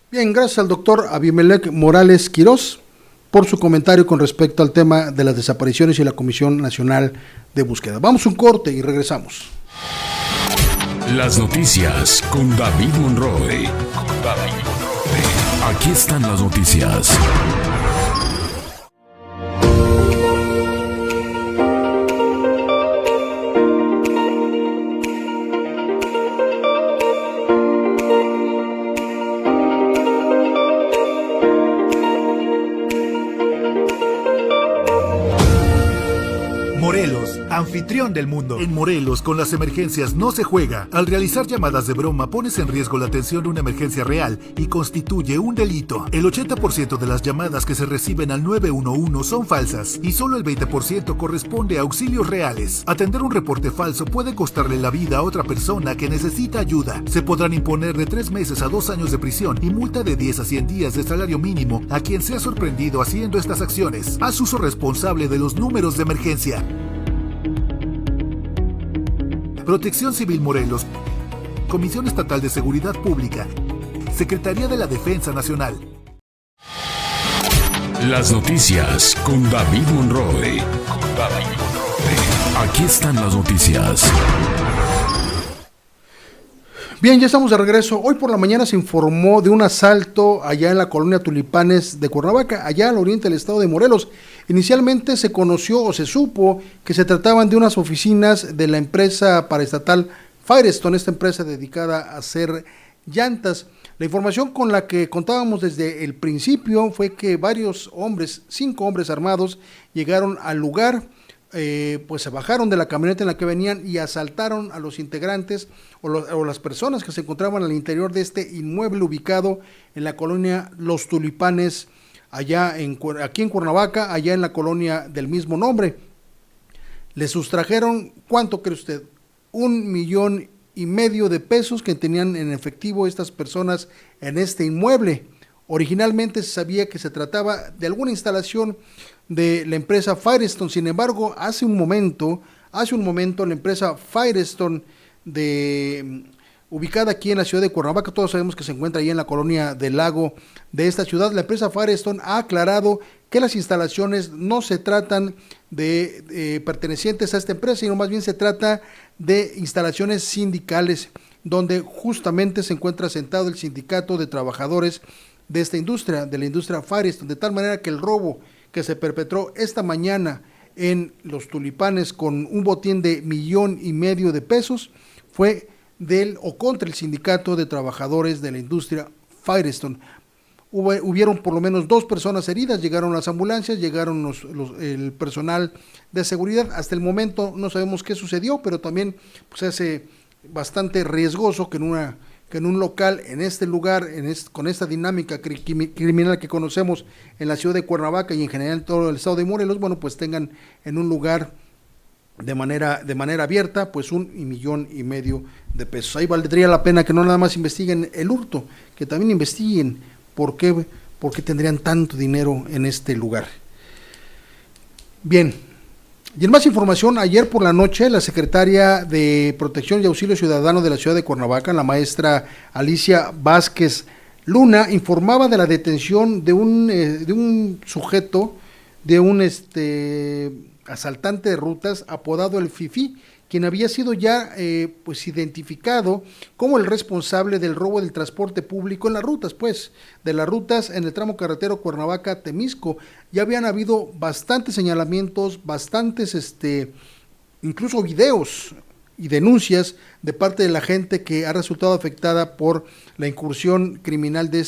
Bien, gracias al doctor Abimelec Morales Quirós por su comentario con respecto al tema de las desapariciones y la Comisión Nacional de Búsqueda. Vamos a un corte y regresamos. Las noticias con David Monroe. Aquí están las noticias. Morelos, anfitrión del mundo. En Morelos, con las emergencias no se juega. Al realizar llamadas de broma, pones en riesgo la atención de una emergencia real y constituye un delito. El 80% de las llamadas que se reciben al 911 son falsas y solo el 20% corresponde a auxilios reales. Atender un reporte falso puede costarle la vida a otra persona que necesita ayuda. Se podrán imponer de 3 meses a 2 años de prisión y multa de 10 a 100 días de salario mínimo a quien sea sorprendido haciendo estas acciones. Haz uso responsable de los números de emergencia. Protección Civil Morelos, Comisión Estatal de Seguridad Pública, Secretaría de la Defensa Nacional. Las noticias con David Monroy. Aquí están las noticias. Bien, ya estamos de regreso. Hoy por la mañana se informó de un asalto allá en la colonia Tulipanes de Cuernavaca, allá al oriente del estado de Morelos. Inicialmente se conoció o se supo que se trataban de unas oficinas de la empresa paraestatal Firestone, esta empresa dedicada a hacer llantas. La información con la que contábamos desde el principio fue que varios hombres, 5 hombres armados, llegaron al lugar. Pues se bajaron de la camioneta en la que venían y asaltaron a los integrantes o las personas que se encontraban al interior de este inmueble ubicado en la colonia Los Tulipanes, aquí en Cuernavaca, allá en la colonia del mismo nombre. Le sustrajeron, ¿cuánto cree usted? 1,5 millones de pesos que tenían en efectivo estas personas en este inmueble. Originalmente se sabía que se trataba de alguna instalación de la empresa Firestone. Sin embargo, hace un momento la empresa Firestone ubicada aquí en la ciudad de Cuernavaca, todos sabemos que se encuentra ahí en la colonia del Lago de esta ciudad, la empresa Firestone ha aclarado que las instalaciones no se tratan de pertenecientes a esta empresa, sino más bien se trata de instalaciones sindicales, donde justamente se encuentra sentado el sindicato de trabajadores de esta industria, de la industria Firestone, de tal manera que el robo que se perpetró esta mañana en Los Tulipanes con un botín de 1,5 millones de pesos fue del o contra el sindicato de trabajadores de la industria Firestone. Hubieron por lo menos 2 personas heridas, llegaron las ambulancias, llegaron el personal de seguridad. Hasta el momento no sabemos qué sucedió, pero también pues, se hace bastante riesgoso que en un local, en este lugar, con esta dinámica criminal que conocemos en la ciudad de Cuernavaca y en general en todo el estado de Morelos, bueno, pues tengan en un lugar de manera abierta, pues 1,5 millones de pesos. Ahí valdría la pena que no nada más investiguen el hurto, que también investiguen por qué tendrían tanto dinero en este lugar. Bien. Y en más información, ayer por la noche, la secretaria de Protección y Auxilio Ciudadano de la ciudad de Cuernavaca, la maestra Alicia Vázquez Luna, informaba de la detención de un sujeto, de un asaltante de rutas apodado el Fifí, quien había sido ya pues identificado como el responsable del robo del transporte público en las rutas, de las rutas en el tramo carretero Cuernavaca-Temisco. Ya habían habido bastantes señalamientos, incluso videos y denuncias de parte de la gente que ha resultado afectada por la incursión criminal de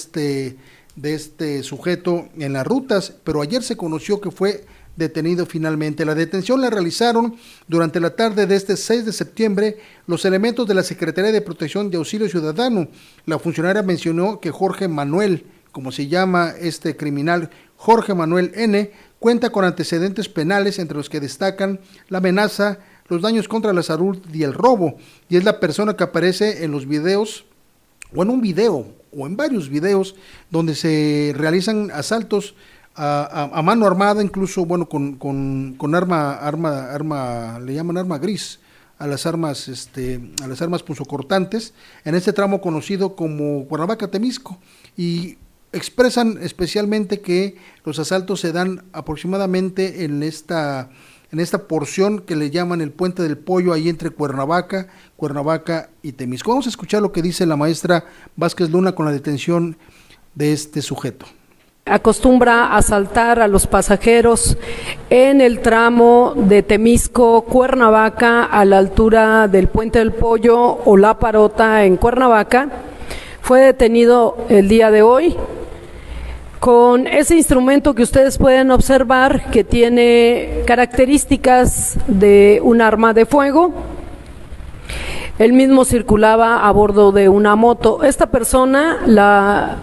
este sujeto en las rutas, pero ayer se conoció que fue detenido finalmente. La detención la realizaron durante la tarde de este 6 de septiembre los elementos de la Secretaría de Protección y Auxilio Ciudadano. La funcionaria mencionó que Jorge Manuel, como se llama este criminal, Jorge Manuel N., cuenta con antecedentes penales entre los que destacan la amenaza, los daños contra la salud y el robo, y es la persona que aparece en los videos, o en un video, o en varios videos, donde se realizan asaltos a mano armada, incluso con arma, le llaman arma gris, a las armas punzocortantes, en este tramo conocido como Cuernavaca-Temisco, y expresan especialmente que los asaltos se dan aproximadamente en esta porción que le llaman el Puente del Pollo, ahí entre Cuernavaca y Temisco. Vamos a escuchar lo que dice la maestra Vázquez Luna con la detención de este sujeto. Acostumbra asaltar a los pasajeros en el tramo de Temisco, Cuernavaca, a la altura del Puente del Pollo o La Parota en Cuernavaca. Fue detenido el día de hoy con ese instrumento que ustedes pueden observar que tiene características de un arma de fuego. Él mismo circulaba a bordo de una moto. Esta persona,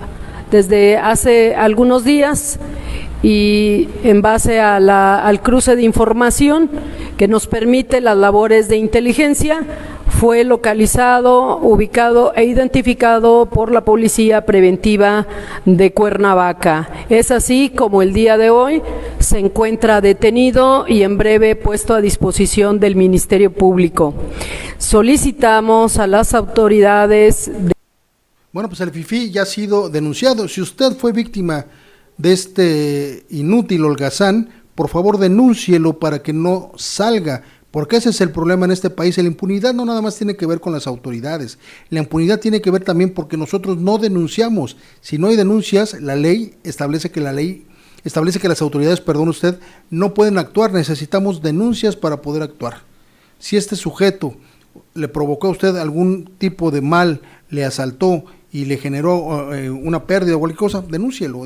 desde hace algunos días, y en base a al cruce de información que nos permite las labores de inteligencia, fue localizado, ubicado e identificado por la Policía Preventiva de Cuernavaca. Es así como el día de hoy se encuentra detenido y en breve puesto a disposición del Ministerio Público. Solicitamos a las autoridades Bueno, pues el FIFI ya ha sido denunciado. Si usted fue víctima de este inútil holgazán, por favor denúncielo para que no salga, porque ese es el problema en este país. La impunidad no nada más tiene que ver con las autoridades, la impunidad tiene que ver también porque nosotros no denunciamos. Si no hay denuncias, la ley establece que las autoridades, no pueden actuar. Necesitamos denuncias para poder actuar. Si este sujeto le provocó a usted algún tipo de mal, le asaltó y le generó una pérdida o cualquier cosa, denúncielo,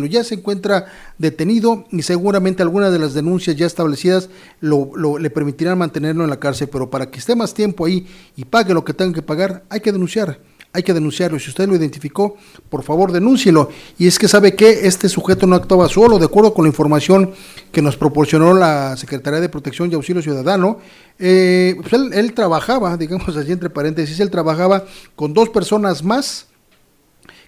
ya se encuentra detenido y seguramente algunas de las denuncias ya establecidas le permitirán mantenerlo en la cárcel, pero para que esté más tiempo ahí y pague lo que tenga que pagar, hay que denunciarlo. Si usted lo identificó, por favor denúncielo. Y es que sabe que este sujeto no actuaba solo, de acuerdo con la información que nos proporcionó la Secretaría de Protección y Auxilio Ciudadano. Pues él trabajaba, digamos así entre paréntesis, él trabajaba con 2 personas más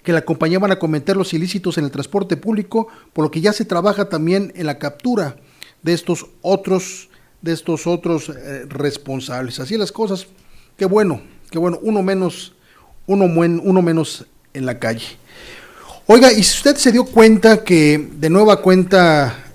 que le acompañaban a cometer los ilícitos en el transporte público, por lo que ya se trabaja también en la captura de estos otros responsables. Así las cosas, qué bueno, uno menos en la calle. Oiga, y si usted se dio cuenta que de nueva cuenta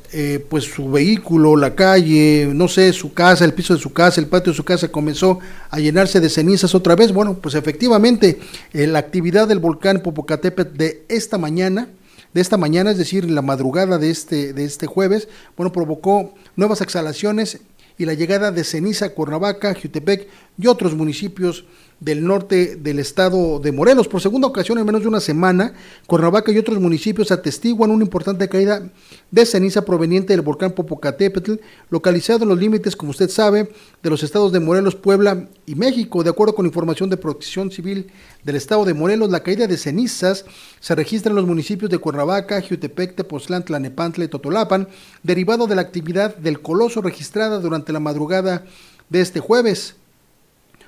pues su vehículo, la calle, no sé, su casa, el piso de su casa, el patio de su casa comenzó a llenarse de cenizas otra vez, bueno, pues efectivamente la actividad del volcán Popocatépetl de esta mañana, es decir, la madrugada de este jueves, bueno, provocó nuevas exhalaciones y la llegada de ceniza a Cuernavaca, Jiutepec y otros municipios del norte del estado de Morelos. Por segunda ocasión en menos de una semana, Cuernavaca y otros municipios atestiguan una importante caída de ceniza proveniente del volcán Popocatépetl, localizado en los límites, como usted sabe, de los estados de Morelos, Puebla y México. De acuerdo con información de Protección Civil del estado de Morelos, la caída de cenizas se registra en los municipios de Cuernavaca, Jiutepec, Tepoztlán, Tlanepantla y Totolapan, derivado de la actividad del coloso registrada durante la madrugada de este jueves.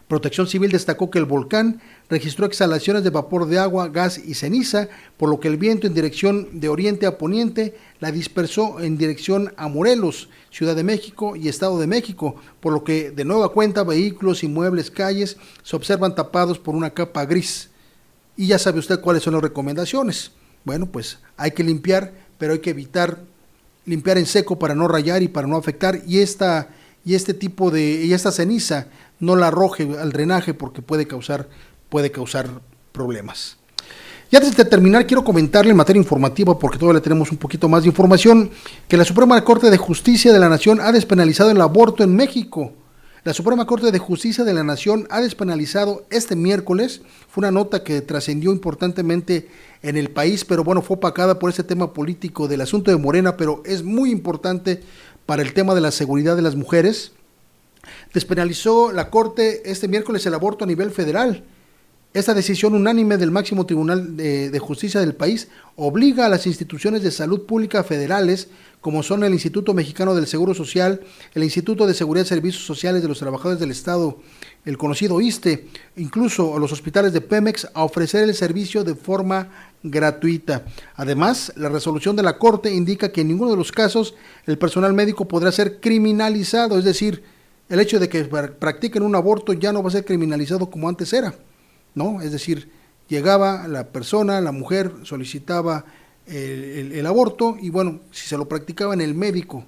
Protección Civil destacó que el volcán registró exhalaciones de vapor de agua, gas y ceniza, por lo que el viento en dirección de oriente a poniente la dispersó en dirección a Morelos, Ciudad de México y Estado de México, por lo que de nueva cuenta vehículos, inmuebles, calles se observan tapados por una capa gris. Y ya sabe usted cuáles son las recomendaciones. Bueno, pues hay que limpiar, pero hay que evitar limpiar en seco para no rayar y para no afectar, y esta ceniza no la arroje al drenaje porque puede causar problemas. Y antes de terminar, quiero comentarle en materia informativa, porque todavía tenemos un poquito más de información, que la Suprema Corte de Justicia de la Nación ha despenalizado el aborto en México. La Suprema Corte de Justicia de la Nación ha despenalizado este miércoles, fue una nota que trascendió importantemente en el país, pero bueno, fue opacada por ese tema político del asunto de Morena, pero es muy importante para el tema de la seguridad de las mujeres. Despenalizó la Corte este miércoles el aborto a nivel federal. Esta decisión unánime del máximo tribunal de justicia del país obliga a las instituciones de salud pública federales, como son el Instituto Mexicano del Seguro Social, el Instituto de Seguridad y Servicios Sociales de los Trabajadores del Estado, el conocido ISSSTE, incluso a los hospitales de Pemex, a ofrecer el servicio de forma gratuita. Además, la resolución de la Corte indica que en ninguno de los casos el personal médico podrá ser criminalizado, es decir, el hecho de que practiquen un aborto ya no va a ser criminalizado como antes era, ¿no? Es decir, llegaba la persona, la mujer solicitaba el aborto y bueno, si se lo practicaban el médico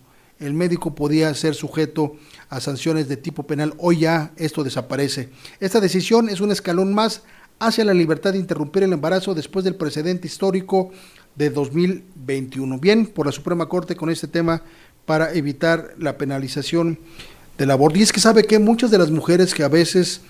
podía ser sujeto a sanciones de tipo penal. Hoy ya esto desaparece. Esta decisión es un escalón más hacia la libertad de interrumpir el embarazo después del precedente histórico de 2021. Bien, por la Suprema Corte con este tema para evitar la penalización del aborto. Y es que sabe que muchas de las mujeres que a veces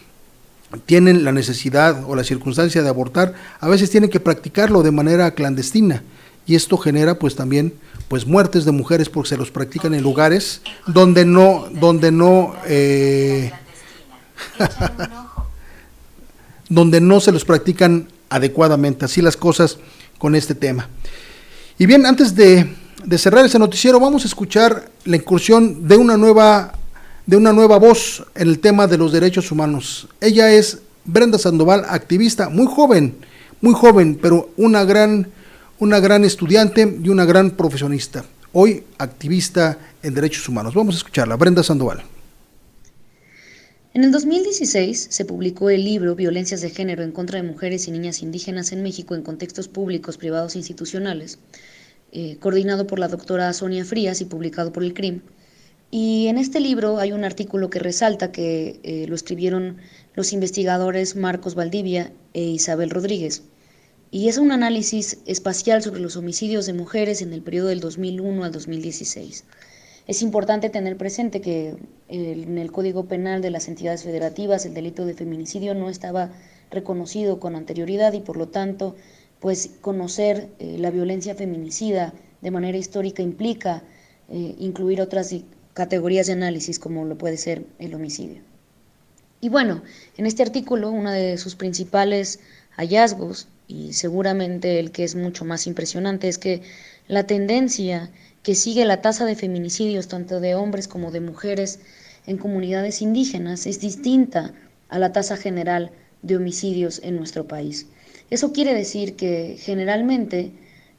tienen la necesidad o la circunstancia de abortar, a veces tienen que practicarlo de manera clandestina, y esto genera pues también pues muertes de mujeres porque se los practican en lugares donde no donde no se los practican adecuadamente. Así las cosas con este tema. Y bien, antes de cerrar ese noticiero, vamos a escuchar la incursión de una nueva voz en el tema de los derechos humanos. Ella es Brenda Sandoval, activista, muy joven, pero una gran estudiante y una gran profesionista. Hoy activista en derechos humanos. Vamos a escucharla, Brenda Sandoval. En el 2016 se publicó el libro Violencias de Género en contra de mujeres y niñas indígenas en México en contextos públicos, privados e institucionales, coordinado por la doctora Sonia Frías y publicado por el CRIM. Y en este libro hay un artículo que resalta que lo escribieron los investigadores Marcos Valdivia e Isabel Rodríguez. Y es un análisis espacial sobre los homicidios de mujeres en el periodo del 2001 al 2016. Es importante tener presente que en el Código Penal de las entidades federativas el delito de feminicidio no estaba reconocido con anterioridad y por lo tanto pues conocer la violencia feminicida de manera histórica implica incluir otras categorías de análisis como lo puede ser el homicidio. Y bueno, en este artículo uno de sus principales hallazgos, y seguramente el que es mucho más impresionante, es que la tendencia que sigue la tasa de feminicidios tanto de hombres como de mujeres en comunidades indígenas es distinta a la tasa general de homicidios en nuestro país. Eso quiere decir que generalmente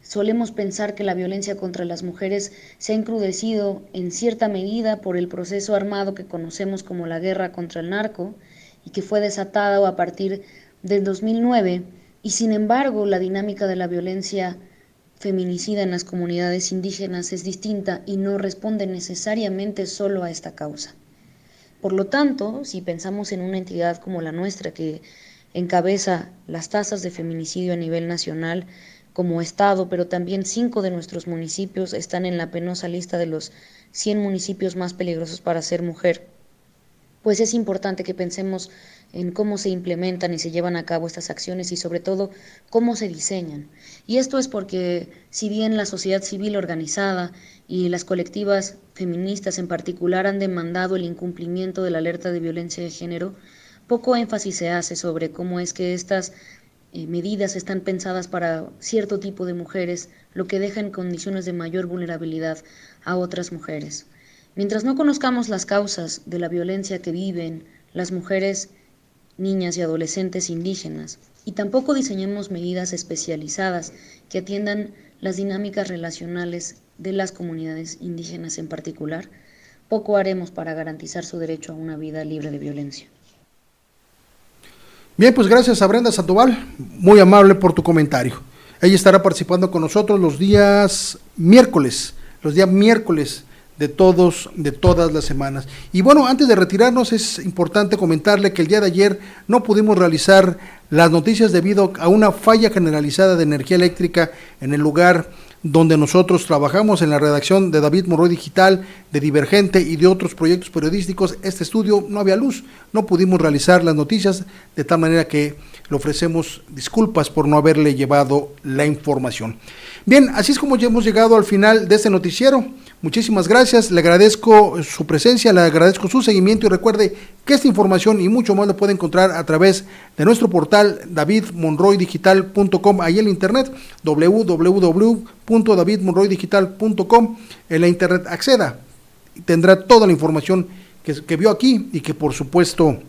solemos pensar que la violencia contra las mujeres se ha encrudecido en cierta medida por el proceso armado que conocemos como la guerra contra el narco y que fue desatada a partir del 2009, y sin embargo la dinámica de la violencia feminicida en las comunidades indígenas es distinta y no responde necesariamente solo a esta causa. Por lo tanto, si pensamos en una entidad como la nuestra que encabeza las tasas de feminicidio a nivel nacional como Estado, pero también 5 de nuestros municipios están en la penosa lista de los 100 municipios más peligrosos para ser mujer, pues es importante que pensemos en cómo se implementan y se llevan a cabo estas acciones y sobre todo cómo se diseñan. Y esto es porque si bien la sociedad civil organizada y las colectivas feministas en particular han demandado el incumplimiento de la alerta de violencia de género, poco énfasis se hace sobre cómo es que estas medidas están pensadas para cierto tipo de mujeres, lo que deja en condiciones de mayor vulnerabilidad a otras mujeres. Mientras no conozcamos las causas de la violencia que viven las mujeres, niñas y adolescentes indígenas, y tampoco diseñemos medidas especializadas que atiendan las dinámicas relacionales de las comunidades indígenas en particular, poco haremos para garantizar su derecho a una vida libre de violencia. Bien, pues gracias a Brenda Sandoval, muy amable por tu comentario. Ella estará participando con nosotros los días miércoles de todas las semanas. Y bueno, antes de retirarnos es importante comentarle que el día de ayer no pudimos realizar las noticias debido a una falla generalizada de energía eléctrica en el lugar donde nosotros trabajamos, en la redacción de David Monroy Digital, de Divergente y de otros proyectos periodísticos. Este estudio no había luz, no pudimos realizar las noticias, de tal manera que le ofrecemos disculpas por no haberle llevado la información. Bien, así es como ya hemos llegado al final de este noticiero. Muchísimas gracias, le agradezco su presencia, le agradezco su seguimiento y recuerde que esta información y mucho más lo puede encontrar a través de nuestro portal davidmonroydigital.com, ahí en la internet, www.davidmonroydigital.com, en la internet acceda y tendrá toda la información que vio aquí y que por supuesto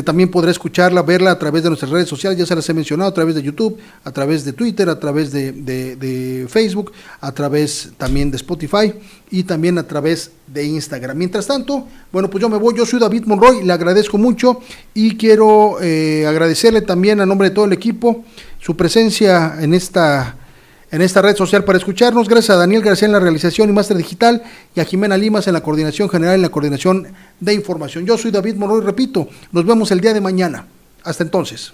también podrá escucharla, verla a través de nuestras redes sociales, ya se las he mencionado, a través de YouTube, a través de Twitter, a través de Facebook, a través también de Spotify y también a través de Instagram. Mientras tanto, bueno, pues yo me voy, yo soy David Monroy, le agradezco mucho y quiero agradecerle también a nombre de todo el equipo su presencia en esta red social para escucharnos. Gracias a Daniel García en la realización y máster digital y a Jimena Limas en la coordinación general y en la coordinación de información. Yo soy David Monroy, repito, nos vemos el día de mañana. Hasta entonces.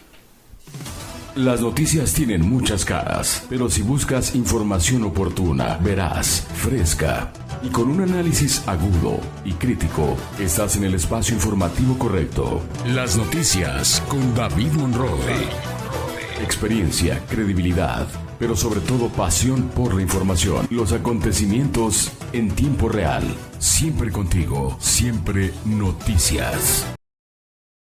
Las noticias tienen muchas caras, pero si buscas información oportuna, veraz, fresca y con un análisis agudo y crítico, estás en el espacio informativo correcto. Las noticias con David Monroy. Experiencia, credibilidad, pero sobre todo pasión por la información. Los acontecimientos en tiempo real. Siempre contigo, siempre noticias.